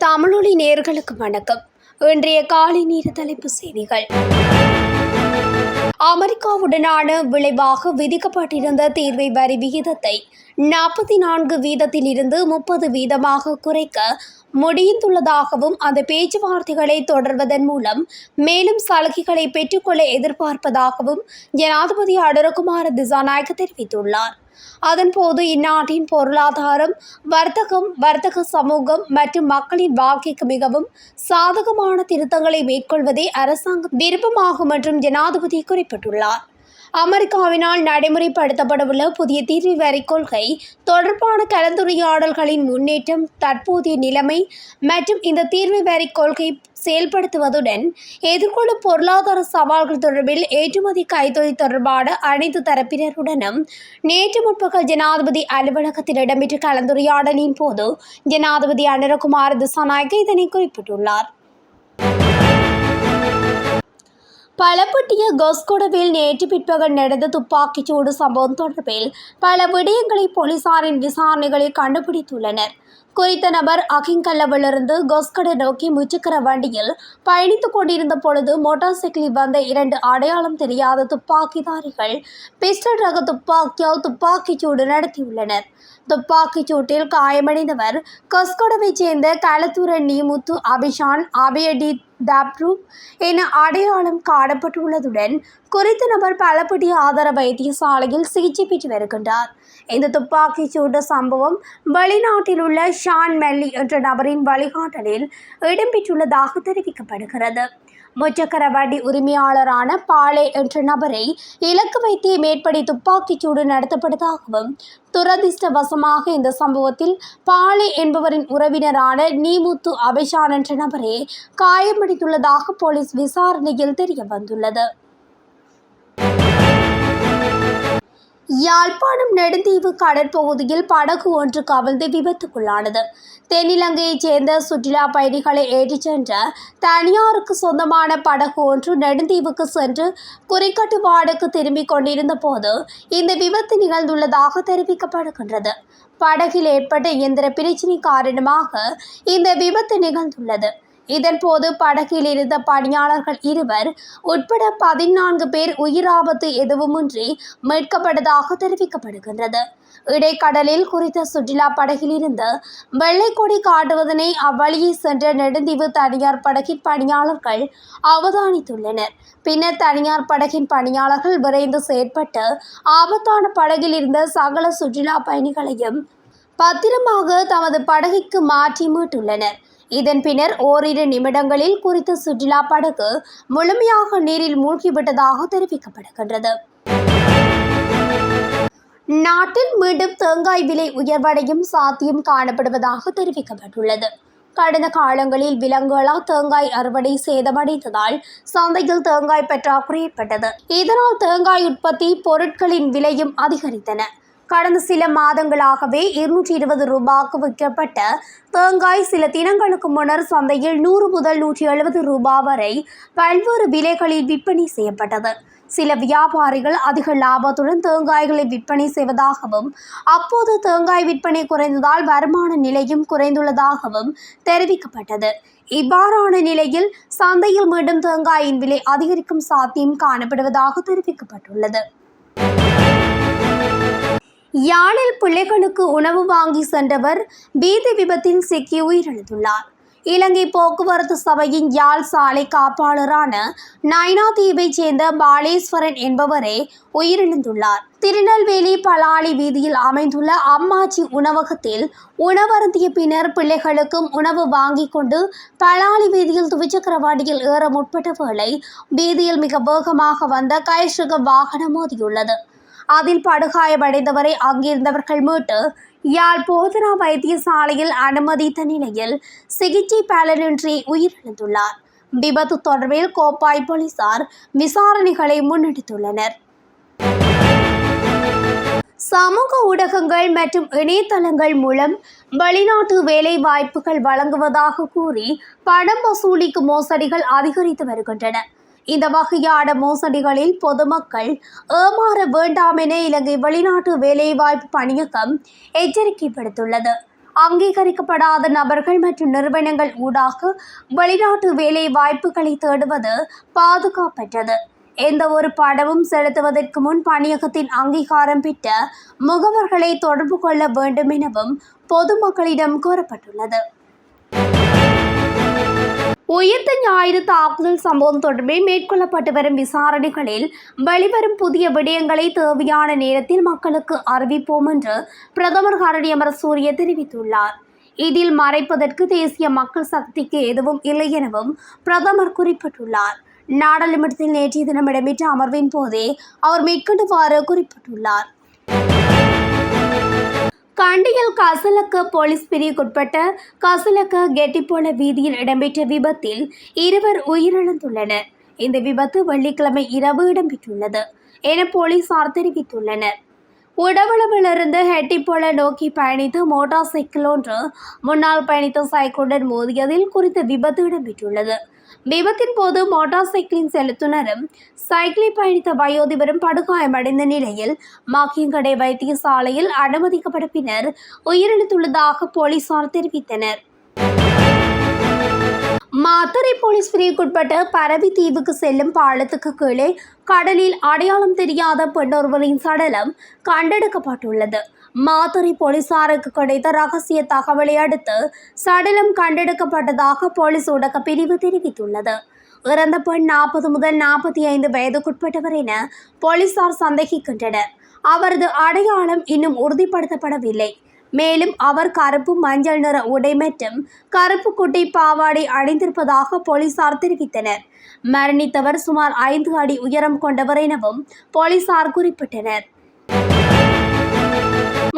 தமிழொலி நேயர்களுக்கு வணக்கம். இன்றைய காலை நேர தலைப்புச் செய்திகள். அமெரிக்காவுடனான விளைவாக விதிக்கப்பட்டிருந்த தீர்வை வரி விகிதத்தை 44 வீதத்தில் இருந்து 30 வீதமாக குறைக்க முடிந்துள்ளதாகவும் அந்த பேச்சுவார்த்தைகளை தொடர்வதன் மூலம் மேலும் சலுகைகளை பெற்றுக்கொள்ள எதிர்பார்ப்பதாகவும் ஜனாதிபதி அனுரகுமார திசாநாயக்க தெரிவித்துள்ளார். அதன்போது இந்நாட்டின் பொருளாதாரம், வர்த்தக சமூகம் மற்றும் மக்களின் வாழ்க்கைக்கு மிகவும் சாதகமான திருத்தங்களை மேற்கொள்வதே அரசாங்க விருப்பமாகும் என்றும் ஜனாதிபதி குறிப்பிட்டுள்ளார். அமெரிக்காவினால் நடைமுறைப்படுத்தப்படவுள்ள புதிய தீர்வு வரி கொள்கை தொடர்பான கலந்துரையாடல்களின் முன்னேற்றம், தற்போதைய நிலைமை மற்றும் இந்த தீர்வு வரி கொள்கை செயல்படுத்துவதுடன் எதிர்கொள்ளும் பொருளாதார சவால்கள் தொடர்பில் ஏற்றுமதி கைத்தொழில் தொடர்பான அனைத்து தரப்பினருடனும் நேற்று முற்பகல் ஜனாதிபதி அலுவலகத்தில் இடம்பெற்ற கலந்துரையாடலின் போது ஜனாதிபதி அனுரகுமார திசாநாயக்க இதனை குறிப்பிட்டுள்ளார். பலப்பட்டிய கொஸ்கொடவில் நேற்று பிற்பகல் நடந்த துப்பாக்கிச்சூடு சம்பவம் தொடர்பில் பல விடயங்களை போலீசாரின் விசாரணைகளில் கண்டுபிடித்துள்ளனர். குறித்த நபர் அகிங்கல்லவிலிருந்து கொஸ்கொட நோக்கி முச்சக்கர வண்டியில் பயணித்துக் கொண்டிருந்த பொழுது மோட்டார் சைக்கிளில் வந்த 2 அடையாளம் தெரியாத துப்பாக்கிதாரிகள் பிஸ்டல் ரக துப்பாக்கியால் துப்பாக்கிச்சூடு நடத்தியுள்ளனர். துப்பாக்கிச்சூட்டில் காயமடைந்தவர் கொஸ்கொடவைச் சேர்ந்த களத்துர நீமுத்து அபிஷான் அபயடி தாப்ரு என அடையாளம் காணப்பட்டுள்ளதுடன் குறித்த நபர் பலப்பட்டி ஆதார வைத்தியசாலையில் சிகிச்சை பெற்று வருகின்றார். இந்த துப்பாக்கிச்சூடு சம்பவம் வெளிநாட்டில் உள்ள ஷான் மெல்லி என்ற நபரின் வழிகாட்டலில் இடம்பெற்றுள்ளதாக தெரிவிக்கப்படுகிறது. முச்சக்கர வண்டி உரிமையாளரான பாலே என்ற நபரை இலக்கு வைத்தே மேற்படி துப்பாக்கிச்சூடு நடத்தப்பட்டதாகவும், துரதிர்ஷ்டவசமாக இந்த சம்பவத்தில் பாலே என்பவரின் உறவினரான நீமுத்து அபிஷான் என்ற நபரே காயமடைந்துள்ளதாக போலீஸ் விசாரணையில் தெரிய வந்துள்ளது. யாழ்ப்பாணம் நெடுந்தீவு கடற்பகுதியில் படகு ஒன்று கவிழ்ந்து விபத்துக்குள்ளானது. தென்னிலங்கையைச் சேர்ந்த சுற்றுலா பயணிகளை ஏற்றிச் சென்ற தனியாருக்கு சொந்தமான படகு ஒன்று நெடுந்தீவுக்கு சென்று குறிக்கட்டுவாடுக்கு திரும்பிக் கொண்டிருந்த போது இந்த விபத்து நிகழ்ந்துள்ளதாக தெரிவிக்கப்படுகின்றது. படகில் ஏற்பட்ட இயந்திர பிரச்சினை காரணமாக இந்த விபத்து நிகழ்ந்துள்ளது. இதன்போது படகில் இருந்த பணியாளர்கள் 2 உட்பட 14 பேர் உயிராபத்து எதுவுமின்றி மீட்கப்பட்டதாக தெரிவிக்கப்படுகின்றது. இடைக்கடலில் குறித்த சுற்றுலா படகில் இருந்து வெள்ளைக்கொடி காட்டுவதனை அவ்வழியே சென்ற நெடுந்தீவு தனியார் படகின் பணியாளர்கள் அவதானித்துள்ளனர். பின்னர் தனியார் படகின் பணியாளர்கள் விரைந்து செயற்பட்டு ஆபத்தான படகில் இருந்த சகல சுற்றுலா பயணிகளையும் பத்திரமாக தமது படகிற்கு மாற்றி மீட்டுள்ளனர். இதன் பின்னர் ஓரிரு நிமிடங்களில் குறித்த சுற்றுலா படகு முழுமையாக நீரில் மூழ்கிவிட்டதாக தெரிவிக்கப்படுகின்றது. நாட்டில் மீண்டும் தேங்காய் விலை உயர்வடையும் சாத்தியம் காணப்படுவதாக தெரிவிக்கப்பட்டுள்ளது. கடந்த காலங்களில் விலங்குகளால் தேங்காய் அறுவடை சேதமடைந்ததால் சந்தையில் தேங்காய் பற்றாக்குறை ஏற்பட்டது. இதனால் தேங்காய் உற்பத்தி பொருட்களின் விலையும் அதிகரித்தன. கடந்த சில மாதங்களாகவே 220 ரூபாய்க்கு விற்கப்பட்ட தேங்காய் சில தினங்களுக்கு முன்னர் சந்தையில் 100 முதல் 170 ரூபாய் வரை பல்வேறு விலைகளில் விற்பனை செய்யப்பட்டது. சில வியாபாரிகள் அதிக லாபத்துடன் தேங்காய்களை விற்பனை செய்வதாகவும், அப்போது தேங்காய் விற்பனை குறைந்ததால் வருமான நிலையும் குறைந்துள்ளதாகவும் தெரிவிக்கப்பட்டது. இவ்வாறான நிலையில் சந்தையில் மீண்டும் தேங்காயின் விலை அதிகரிக்கும் சாத்தியம் காணப்படுவதாக தெரிவிக்கப்பட்டுள்ளது. யாழில் பிள்ளைகளுக்கு உணவு வாங்கி சென்றவர் வீதி விபத்தில் சிக்கி உயிரிழந்துள்ளார். இலங்கை போக்குவரத்து சபையின் யாழ் சாலை காப்பாளரான நைனாதீவைச் சேர்ந்த பாலேஸ்வரன் என்பவரே உயிரிழந்துள்ளார். திருநெல்வேலி பலாலி வீதியில் அமைந்துள்ள அம்மாச்சி உணவகத்தில் உணவருந்திய பின்னர் பிள்ளைகளுக்கும் உணவு வாங்கி கொண்டு பலாலி வீதியில் துவிச்சக்கர வண்டியில் ஏற முற்பட்ட வேளை வீதியில் மிக வேகமாக வந்த கைசுக வாகனம் மோதியுள்ளது. அதில் படுகாயமடைந்தவரை அங்கிருந்தவர்கள் மீட்டு யாழ் போதனா வைத்தியசாலையில் அனுமதித்த நிலையில் சிகிச்சை பலனின்றி உயிரிழந்துள்ளார். விபத்து தொடர்பில் கோப்பாய் போலீசார் விசாரணைகளை முன்னெடுத்துள்ளனர். சமூக ஊடகங்கள் மற்றும் இணையதளங்கள் மூலம் வெளிநாட்டு வேலை வாய்ப்புகள் வழங்குவதாக கூறி பணம் வசூலிக்கும் மோசடிகள் அதிகரித்து வருகின்றன. இந்த வகையான மோசடிகளில் பொதுமக்கள் ஏமாற வேண்டாம் என இலங்கை வெளிநாட்டு வேலைவாய்ப்பு பணியகம் எச்சரிக்கை விடுத்துள்ளது. அங்கீகரிக்கப்படாத நபர்கள் மற்றும் நிறுவனங்கள் ஊடாக வெளிநாட்டு வேலை வாய்ப்புகளை தேடுவது பாதுகாப்பற்றது. எந்த ஒரு பணமும் செலுத்துவதற்கு முன் பணியகத்தின் அங்கீகாரம் பெற்ற முகவர்களை தொடர்பு கொள்ள வேண்டும் எனவும் பொதுமக்களிடம் கோரப்பட்டுள்ளது. உயிர்த்த ஞாயிறு தாக்குதல் சம்பவம் தொடர்பில் மேற்கொள்ளப்பட்டு வரும் விசாரணைகளில் வெளிவரும் புதிய விடயங்களை தேவையான நேரத்தில் மக்களுக்கு அறிவிப்போம் என்று பிரதமர் ஹரணி அமரசூரிய தெரிவித்துள்ளார். இதில் மறைப்பதற்கு தேசிய மக்கள் சக்திக்கு எதுவும் இல்லை எனவும் பிரதமர் குறிப்பிட்டுள்ளார். நாடாளுமன்றத்தில் நேற்றைய தினம் இடம்பெற்ற அமர்வின் போதே அவர் மேற்கொண்டவாறு குறிப்பிட்டுள்ளார். கண்டியில் கசலக்க போலீஸ் பிரிவுக்குட்பட்ட கசலக்க கெட்டிப்போல வீதியில் இடம்பெற்ற விபத்தில் 2 உயிரிழந்துள்ளனர். இந்த விபத்து வெள்ளிக்கிழமை இரவு இடம்பெற்றுள்ளது என போலீசார் தெரிவித்துள்ளனர். உடவளவிலிருந்து ஹெட்டிப்போல நோக்கி பயணித்த மோட்டார் சைக்கிள் ஒன்று முன்னால் பயணித்த சைக்கிளுடன் மோதியதில் குறித்த விபத்து இடம்பெற்றுள்ளது. விபத்தின் போது மோட்டார் சைக்கிளின் செலுத்துனரும் சைக்கிளில் பயணித்த வயோதிபரும் படுகாயமடைந்த நிலையில் மாக்கியங்கடை வைத்தியசாலையில் அனுமதிக்கப்பட்ட பின்னர் உயிரிழந்துள்ளதாக போலீசார் தெரிவித்தனர். மாத்தறை போலீஸ் பிரிவுக்குட்பட்ட பரவி தீவுக்கு செல்லும் பாலத்துக்கு கீழே கடலில் அடையாளம் தெரியாத பெண்ணொருவரின் சடலம் கண்டெடுக்கப்பட்டுள்ளது. மாத்தறை போலீசாருக்கு கிடைத்த ரகசிய தகவலை அடுத்து சடலம் கண்டெடுக்கப்பட்டதாக போலீஸ் ஊடக பிரிவு தெரிவித்துள்ளது. இறந்த பெண் 40 முதல் 45 வயதுக்குட்பட்டவர் என போலீசார் சந்தேகிக்கின்றனர். அவரது அடையாளம் இன்னும் உறுதிப்படுத்தப்படவில்லை. மேலும் அவர் கருப்பு மஞ்சள் நிற உடை மற்றும் கருப்பு குட்டை பாவாடை அணிந்திருப்பதாக போலீசார் தெரிவித்தனர். மரணித்தவர் சுமார் 5 அடி உயரம் கொண்டவர் எனவும் போலீசார் குறிப்பிட்டனர்.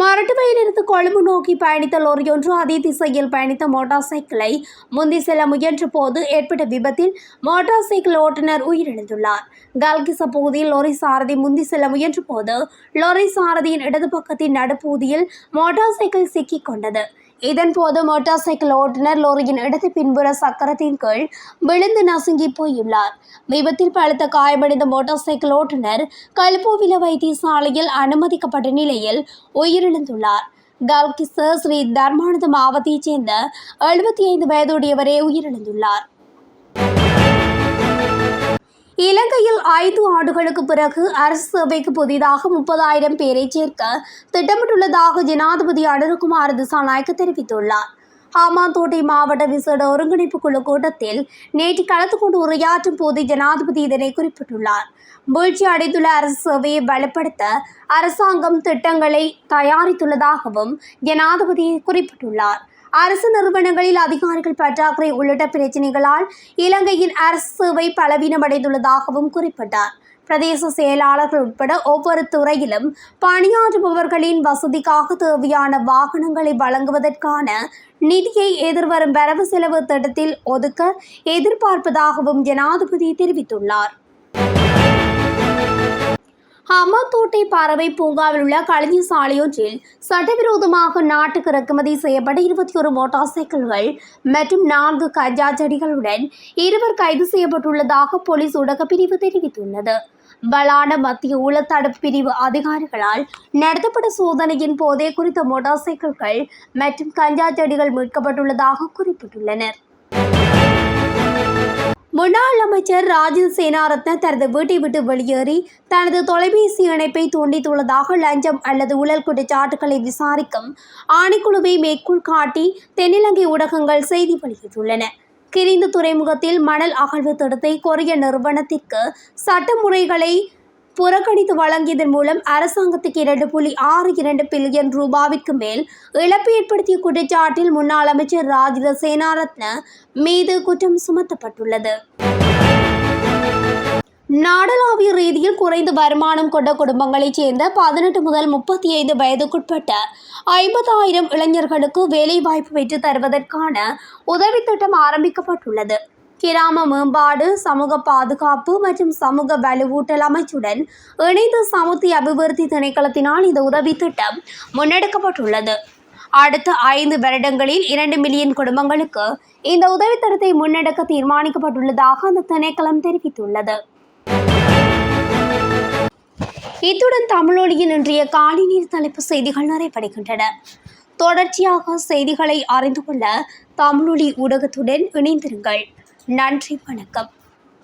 மரட்டுவையிலிருந்து கொழும்பு நோக்கி பயணித்த லொரியொன்று அதே திசையில் பயணித்த மோட்டார் சைக்கிளை முந்தி செல்ல முயன்ற போது ஏற்பட்ட விபத்தில் மோட்டார் சைக்கிள் ஓட்டுநர் உயிரிழந்துள்ளார். கல்கிச பகுதியில் லொரி சாரதி முந்தி செல்ல முயன்ற போது லொரி சாரதியின் இடது பக்கத்தின் நடுப்பகுதியில் மோட்டார் சைக்கிள் சிக்கிக் கொண்டது. இதன்போது மோட்டார் சைக்கிள் ஓட்டுநர் லொரியின் இடது பின்புற சக்கரத்தின் கீழ் விழுந்து நசுங்கி போயுள்ளார். விபத்தில் பலத்த காயமடைந்த மோட்டார் சைக்கிள் ஓட்டுநர் கல்போவில வைத்தியசாலையில் அனுமதிக்கப்பட்ட நிலையில் உயிரிழந்துள்ளார். கல்கிச ஸ்ரீ தர்மானந்த மாவட்டத்தைச் சேர்ந்த 75 வயதுடையவரே உயிரிழந்துள்ளார். இலங்கையில் 5 ஆண்டுகளுக்கு பிறகு அரசு சேவைக்கு புதிதாக 30,000 பேரை சேர்க்க திட்டமிட்டுள்ளதாக ஜனாதிபதி அனுரகுமார திசாநாயக்க தெரிவித்துள்ளார். ஹம்பாந்தோட்டை மாவட்ட விசேட ஒருங்கிணைப்பு குழு கூட்டத்தில் நேற்று கலந்து கொண்டு உரையாற்றும் போது ஜனாதிபதி இதனை குறிப்பிட்டுள்ளார். வீழ்ச்சி அடைந்துள்ள அரசு சேவையை பலப்படுத்த அரசாங்கம் திட்டங்களை தயாரித்துள்ளதாகவும் ஜனாதிபதி குறிப்பிட்டுள்ளார். அரசு நிறுவனங்களில் அதிகாரிகள் பற்றாக்குறை உள்ளிட்ட பிரச்சினைகளால் இலங்கையின் அரசு சேவை பலவீனமடைந்துள்ளதாகவும் குறிப்பிட்டார். பிரதேச செயலாளர்கள் உட்பட ஒவ்வொரு துறையிலும் பணியாற்றுபவர்களின் வசதிக்காக தேவையான வாகனங்களை வழங்குவதற்கான நிதியை எதிர்வரும் வரவு செலவு திட்டத்தில் ஒதுக்க எதிர்பார்ப்பதாகவும் ஜனாதிபதி தெரிவித்துள்ளார். ஹம்பாந்தோட்டை பறவை பூங்காவில் உள்ள கலைஞர் சாலையொன்றில் சட்டவிரோதமாக நாட்டுக்கு இறக்குமதி செய்யப்பட்ட 21 மோட்டார் சைக்கிள்கள் மற்றும் 4 கஞ்சா செடிகளுடன் 2 கைது செய்யப்பட்டுள்ளதாக போலீஸ் ஊடக பிரிவு தெரிவித்துள்ளது. பலான மத்திய ஊழல் தடுப்பு பிரிவு அதிகாரிகளால் நடத்தப்பட்ட சோதனையின் போதே குறித்த மோட்டார் சைக்கிள்கள் மற்றும் கஞ்சா செடிகள் மீட்கப்பட்டுள்ளதாக குறிப்பிட்டுள்ளனர். முன்னாள் அமைச்சர் ராஜித சேனாரத்ன தனது வீட்டை விட்டு வெளியேறி தனது தொலைபேசி இணைப்பை துண்டித்துள்ளதாக லஞ்சம் அல்லது ஊழல் குற்றச்சாட்டுகளை விசாரிக்கும் ஆணைக்குழுவை மேற்கோள் காட்டி தென்னிலங்கை ஊடகங்கள் செய்தி வெளியிட்டுள்ளன. கிரிந்து துறைமுகத்தில் மணல் அகழ்வு திட்டத்தை கொரிய நிறுவனத்திற்கு சட்ட முறைகளை புறக்கணித்து வழங்கியதன் மூலம் அரசாங்கத்துக்கு 2.62 பில்லியன் ரூபாவிற்கு மேல் இழப்பு ஏற்படுத்திய குற்றச்சாட்டில் முன்னாள் அமைச்சர் ராஜித சேனாரத்ன மீது குற்றம் சுமத்தப்பட்டுள்ளது. நாடளாவிய ரீதியில் குறைந்த வருமானம் கொண்ட குடும்பங்களைச் சேர்ந்த 18 முதல் 35 வயதுக்குட்பட்ட 50,000 இளைஞர்களுக்கு வேலைவாய்ப்பு பெற்று தருவதற்கான உதவி திட்டம் ஆரம்பிக்கப்பட்டுள்ளது. கிராம மேம்பாடு, சமூக பாதுகாப்பு மற்றும் சமூக வலுவூட்டல் அமைச்சுடன் இணைந்து சமுத்தி அபிவிருத்தி திணைக்களத்தினால் இந்த உதவி திட்டம் முன்னெடுக்கப்பட்டுள்ளது. அடுத்த 5 வருடங்களில் 2 மில்லியன் குடும்பங்களுக்கு இந்த உதவி திட்டத்தை முன்னெடுக்க தீர்மானிக்கப்பட்டுள்ளதாக அந்த திணைக்களம் தெரிவித்துள்ளது. இத்துடன் தமிழொலியின் இன்றைய காலை நேர தலைப்பு செய்திகள் நிறைவடைகின்றன. தொடர்ச்சியாக செய்திகளை அறிந்து கொள்ள தமிழொலி ஊடகத்துடன் இணைந்திருங்கள். நன்றி, வணக்கம்.